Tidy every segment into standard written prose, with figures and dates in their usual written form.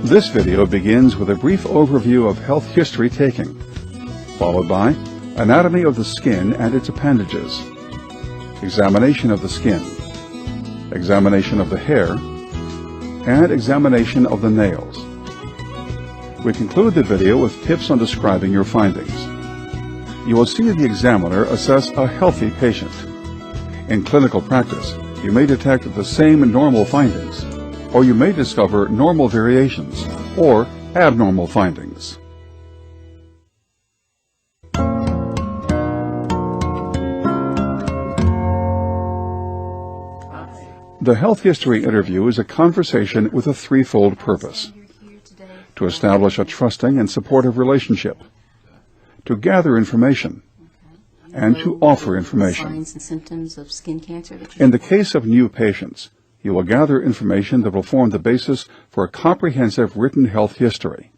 This video begins with a brief overview of health history taking, followed by anatomy of the skin and its appendages, examination of the skin, examination of the hair, and examination of the nails. We conclude the video with tips on describing your findings. You will see the examiner assess a healthy patient. In clinical practice, you may detect the same normal findings, or you may discover normal variations or abnormal findings. The health history interview is a conversation with a threefold purpose: to establish a trusting and supportive relationship, to gather information, and to offer information. In the case of new patients, you will gather information that will form the basis for a comprehensive written health history.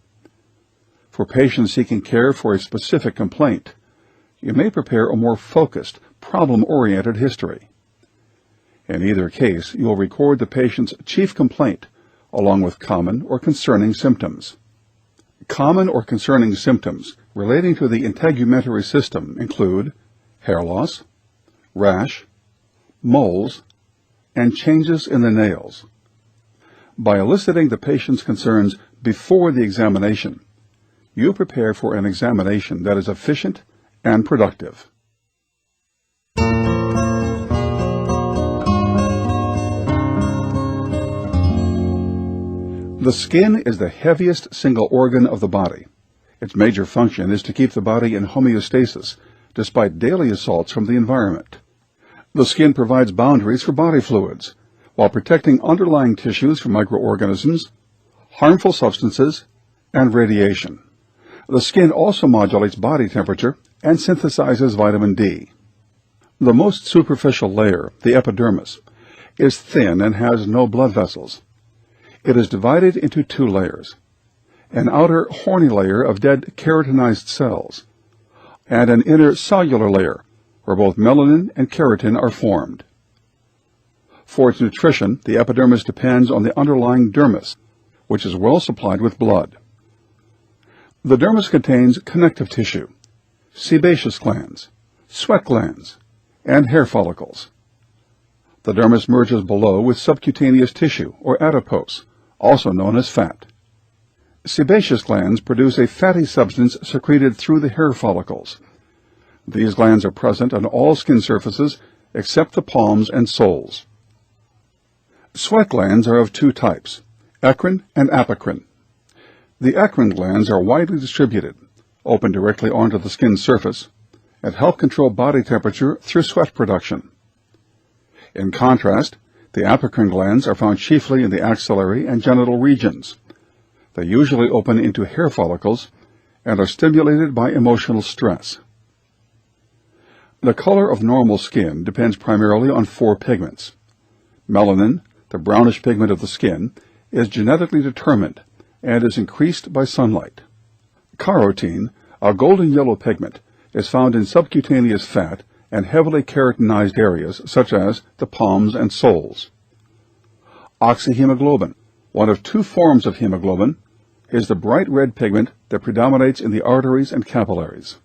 For patients seeking care for a specific complaint, you may prepare a more focused, problem-oriented history. In either case, you will record the patient's chief complaint, along with common or concerning symptoms. Common or concerning symptoms relating to the integumentary system include hair loss, rash, moles, and changes in the nails. By eliciting the patient's concerns before the examination, you prepare for an examination that is efficient and productive. The skin is the heaviest single organ of the body. Its major function is to keep the body in homeostasis, despite daily assaults from the environment. The skin provides boundaries for body fluids, while protecting underlying tissues from microorganisms, harmful substances, and radiation. The skin also modulates body temperature and synthesizes vitamin D. The most superficial layer, the epidermis, is thin and has no blood vessels. It is divided into two layers: an outer horny layer of dead keratinized cells, and an inner cellular layer, where both melanin and keratin are formed. For its nutrition, the epidermis depends on the underlying dermis, which is well supplied with blood. The dermis contains connective tissue, sebaceous glands, sweat glands, and hair follicles. The dermis merges below with subcutaneous tissue, or adipose, also known as fat. Sebaceous glands produce a fatty substance secreted through the hair follicles. These glands are present on all skin surfaces except the palms and soles. Sweat glands are of two types, eccrine and apocrine. The eccrine glands are widely distributed, open directly onto the skin surface, and help control body temperature through sweat production. In contrast, the apocrine glands are found chiefly in the axillary and genital regions. They usually open into hair follicles and are stimulated by emotional stress. The color of normal skin depends primarily on four pigments. Melanin, the brownish pigment of the skin, is genetically determined and is increased by sunlight. Carotene, a golden yellow pigment, is found in subcutaneous fat and heavily keratinized areas such as the palms and soles. Oxyhemoglobin, one of two forms of hemoglobin, is the bright red pigment that predominates in the arteries and capillaries,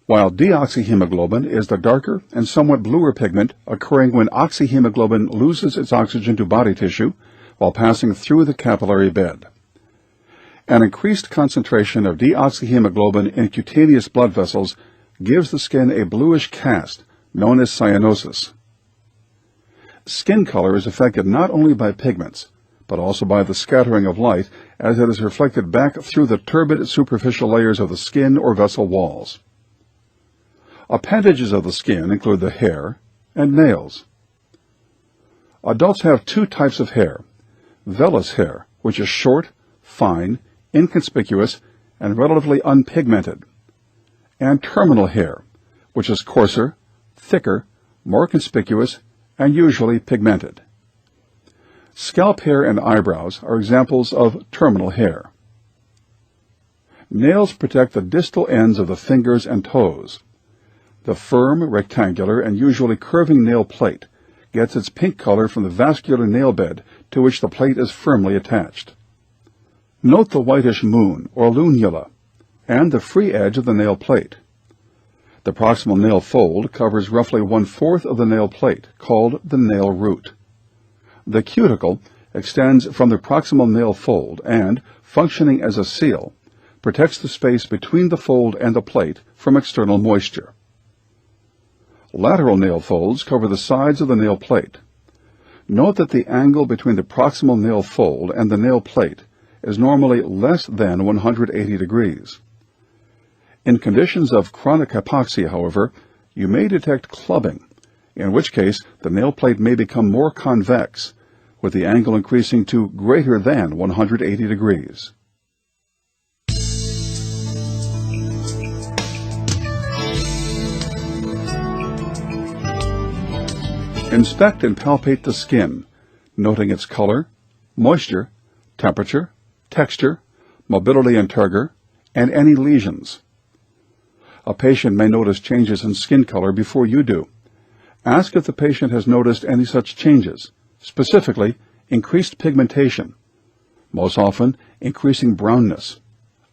while deoxyhemoglobin is the darker and somewhat bluer pigment occurring when oxyhemoglobin loses its oxygen to body tissue while passing through the capillary bed. An increased concentration of deoxyhemoglobin in cutaneous blood vessels gives the skin a bluish cast known as cyanosis. Skin color is affected not only by pigments, but also by the scattering of light as it is reflected back through the turbid superficial layers of the skin or vessel walls. Appendages of the skin include the hair and nails. Adults have two types of hair: vellus hair, which is short, fine, inconspicuous, and relatively unpigmented, and terminal hair, which is coarser, thicker, more conspicuous, and usually pigmented. Scalp hair and eyebrows are examples of terminal hair. Nails protect the distal ends of the fingers and toes. The firm, rectangular, and usually curving nail plate gets its pink color from the vascular nail bed to which the plate is firmly attached. Note the whitish moon or lunula and the free edge of the nail plate. The proximal nail fold covers roughly 1/4 of the nail plate, called the nail root. The cuticle extends from the proximal nail fold and, functioning as a seal, protects the space between the fold and the plate from external moisture. Lateral nail folds cover the sides of the nail plate. Note that the angle between the proximal nail fold and the nail plate is normally less than 180 degrees. In conditions of chronic hypoxia, however, you may detect clubbing, in which case the nail plate may become more convex, with the angle increasing to greater than 180 degrees. Inspect and palpate the skin, noting its color, moisture, temperature, texture, mobility and turgor, and any lesions. A patient may notice changes in skin color before you do. Ask if the patient has noticed any such changes, specifically increased pigmentation, most often increasing brownness,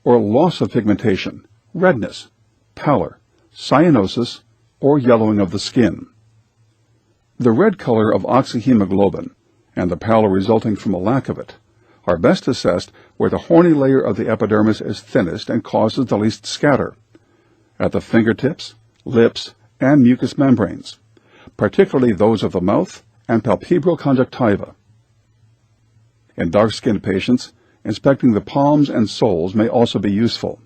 or loss of pigmentation, redness, pallor, cyanosis, or yellowing of the skin. The red color of oxyhemoglobin and the pallor resulting from a lack of it are best assessed where the horny layer of the epidermis is thinnest and causes the least scatter, at the fingertips, lips, and mucous membranes, particularly those of the mouth and palpebral conjunctiva. In dark-skinned patients, inspecting the palms and soles may also be useful.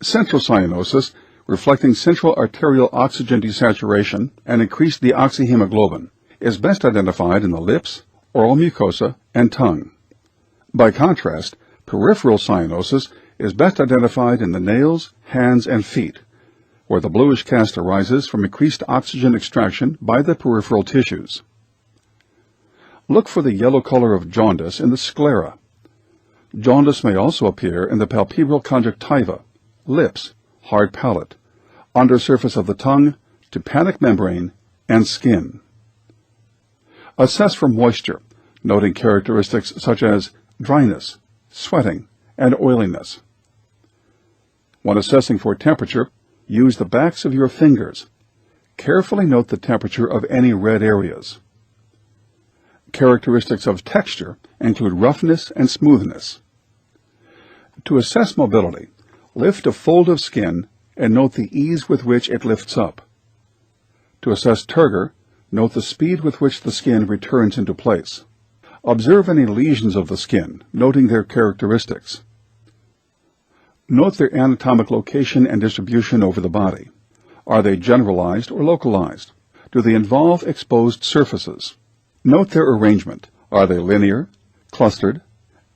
Central cyanosis, reflecting central arterial oxygen desaturation and increased deoxyhemoglobin, is best identified in the lips, oral mucosa, and tongue. By contrast, peripheral cyanosis is best identified in the nails, hands, and feet, where the bluish cast arises from increased oxygen extraction by the peripheral tissues. Look for the yellow color of jaundice in the sclera. Jaundice may also appear in the palpebral conjunctiva, lips, hard palate, undersurface of the tongue, tympanic membrane, and skin. Assess for moisture, noting characteristics such as dryness, sweating, and oiliness. When assessing for temperature, use the backs of your fingers. Carefully note the temperature of any red areas. Characteristics of texture include roughness and smoothness. To assess mobility, lift a fold of skin and note the ease with which it lifts up. To assess turgor, note the speed with which the skin returns into place. Observe any lesions of the skin, noting their characteristics. Note their anatomic location and distribution over the body. Are they generalized or localized? Do they involve exposed surfaces? Note their arrangement. Are they linear, clustered,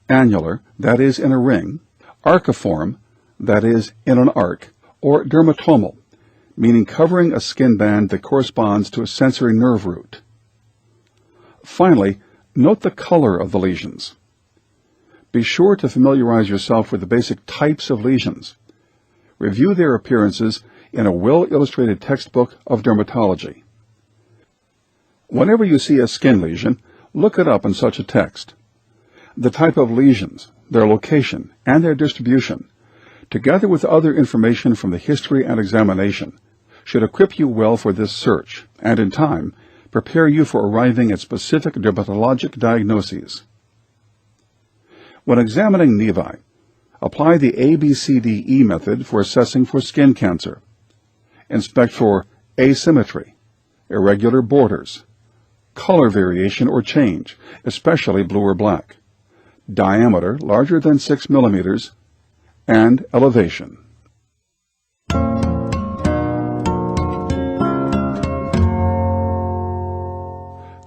annular, that is, in a ring, archiform, that is, in an arc, or dermatomal, meaning covering a skin band that corresponds to a sensory nerve root? Finally, note the color of the lesions. Be sure to familiarize yourself with the basic types of lesions. Review their appearances in a well-illustrated textbook of dermatology. Whenever you see a skin lesion, look it up in such a text. The type of lesions, their location, and their distribution, together with other information from the history and examination, should equip you well for this search, and in time, prepare you for arriving at specific dermatologic diagnoses. When examining nevi, apply the ABCDE method for assessing for skin cancer. Inspect for asymmetry, irregular borders, color variation or change, especially blue or black, diameter larger than 6 millimeters, and elevation.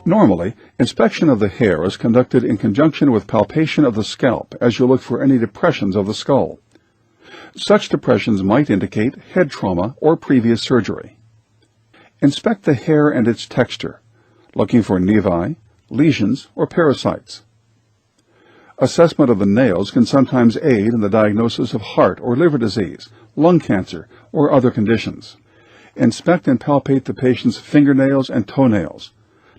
Normally, inspection of the hair is conducted in conjunction with palpation of the scalp as you look for any depressions of the skull. Such depressions might indicate head trauma or previous surgery. Inspect the hair and its texture, looking for nevi, lesions, or parasites. Assessment of the nails can sometimes aid in the diagnosis of heart or liver disease, lung cancer, or other conditions. Inspect and palpate the patient's fingernails and toenails,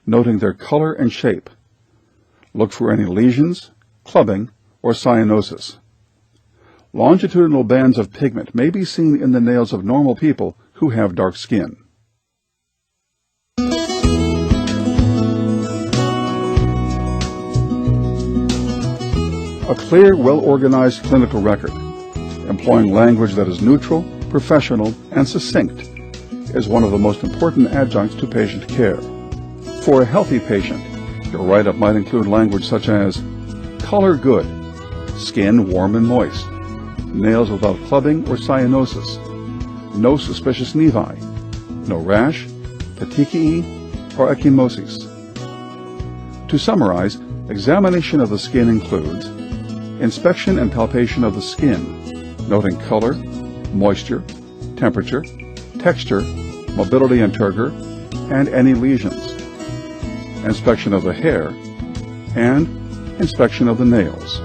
noting their color and shape. Look for any lesions, clubbing, or cyanosis. Longitudinal bands of pigment may be seen in the nails of normal people who have dark skin. A clear, well-organized clinical record, employing language that is neutral, professional, and succinct, is one of the most important adjuncts to patient care. For a healthy patient, your write-up might include language such as color good, skin warm and moist, nails without clubbing or cyanosis, no suspicious nevi, no rash, petechiae, or ecchymosis. To summarize, examination of the skin includes inspection and palpation of the skin, noting color, moisture, temperature, texture, mobility and turgor, and any lesions, inspection of the hair, and inspection of the nails.